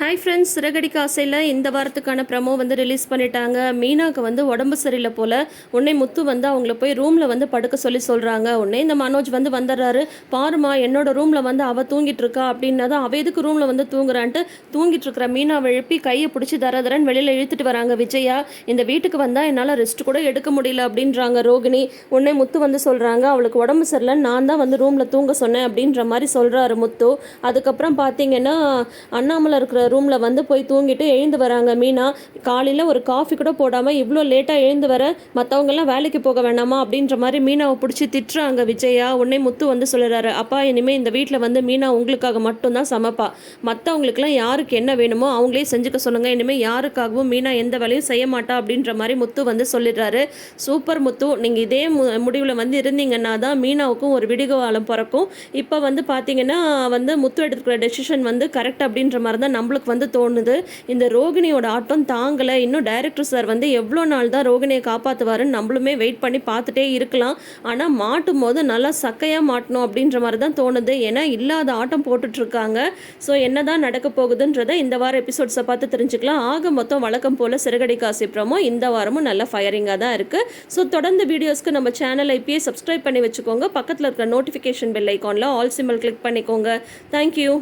Hi friends, Siragadikka ஆசையில் இந்த வாரத்துக்கான ப்ரமோ வந்து ரிலீஸ் பண்ணிட்டாங்க. மீனாவுக்கு வந்து உடம்பு சரியில்லை போல். உடனே முத்து வந்து அவங்கள போய் ரூமில் வந்து படுக்க சொல்கிறாங்க. உடனே இந்த மனோஜ் வந்து வந்துடுறாரு. பாருமா, என்னோட ரூமில் வந்து அவள் தூங்கிட்டு இருக்கா அப்படின்னா தான் அவள் எதுக்கு ரூமில் வந்து தூங்குறான்ட்டு தூங்கிட்டு இருக்கிற மீனாவை எழுப்பி கையை பிடிச்சி தரதரன்னு வெளியில் இழுத்துட்டு வராங்க விஜயா. இந்த வீட்டுக்கு வந்தால் என்னால் ரெஸ்ட் கூட எடுக்க முடியல அப்படின்றாங்க ரோகிணி. உடனே முத்து வந்து சொல்கிறாங்க, அவளுக்கு உடம்பு சரியில்லை, நான் தான் வந்து ரூமில் தூங்க சொன்னேன் அப்படின்ற மாதிரி சொல்கிறாரு முத்து. அதுக்கப்புறம் பார்த்தீங்கன்னா அண்ணாமலை இருக்கிற ரூமில் வந்து போய் தூங்கிட்டு எழுந்து வராங்க மீனா. காலையில் ஒரு காஃபி கூட போடாமல் இவ்வளோ லேட்டாக எழுந்து வர, மற்றவங்கெல்லாம் வேலைக்கு போக வேணாமா அப்படின்ற மாதிரி மீனாவை பிடிச்சி திட்டுறாங்க விஜயா. உடனே முத்து வந்து சொல்லுறாரு, அப்பா இனிமேல் இந்த வீட்டில் வந்து மீனா உங்களுக்காக மட்டும்தான் சமைப்பா, மற்றவங்களுக்குலாம் யாருக்கு என்ன வேணுமோ அவங்களே செஞ்சுக்க சொல்லுங்கள், இனிமேல் யாருக்காகவும் மீனா எந்த வேலையும் செய்ய மாட்டா அப்படின்ற மாதிரி முத்து வந்து சொல்லிடுறாரு. சூப்பர் முத்து, நீங்கள் இதே முடிவில் வந்து இருந்தீங்கன்னா தான் மீனாவுக்கும் ஒரு விடிகாலம் பிறக்கும். இப்போ வந்து பார்த்தீங்கன்னா வந்து முத்து எடுத்துக்கிற டெசிஷன் வந்து கரெக்ட் அப்படின்ற மாதிரி தான் நம்மளுக்கு வந்து தோணுது. இந்த ரோகிணியோட ஆட்டம் தாங்கலை. இன்னும் டைரக்டர் சார் வந்து எவ்வளோ நாள் தான் ரோகிணியை காப்பாற்றுவாருன்னு நம்மளுமே வெயிட் பண்ணி பார்த்துட்டே இருக்கலாம். ஆனால் மாட்டும் போது நல்லா சக்கையாக மாட்டணும் அப்படின்ற மாதிரி தான் தோணுது. ஏன்னா இல்லாத ஆட்டம் போட்டுட்ருக்காங்க. ஸோ என்ன தான் நடக்க போகுதுன்றதை இந்த வாரம் எபிசோட்ஸை பார்த்து தெரிஞ்சுக்கலாம். ஆக மொத்தம் வழக்கம் போல் சிறகடிக்க ஆசை ப்ரோமோ இந்த வாரமும் நல்ல ஃபயரிங்காக தான் இருக்குது. ஸோ தொடர்ந்து வீடியோஸ்க்கு நம்ம சேனலை இப்பயே சப்ஸ்கிரைப் பண்ணி வச்சுக்கோங்க. பக்கத்தில் இருக்கிற நோட்டிஃபிகேஷன் பெல் ஐக்கானில் ஆல் சிம்பிள் கிளிக் பண்ணிக்கோங்க. தேங்க்யூ.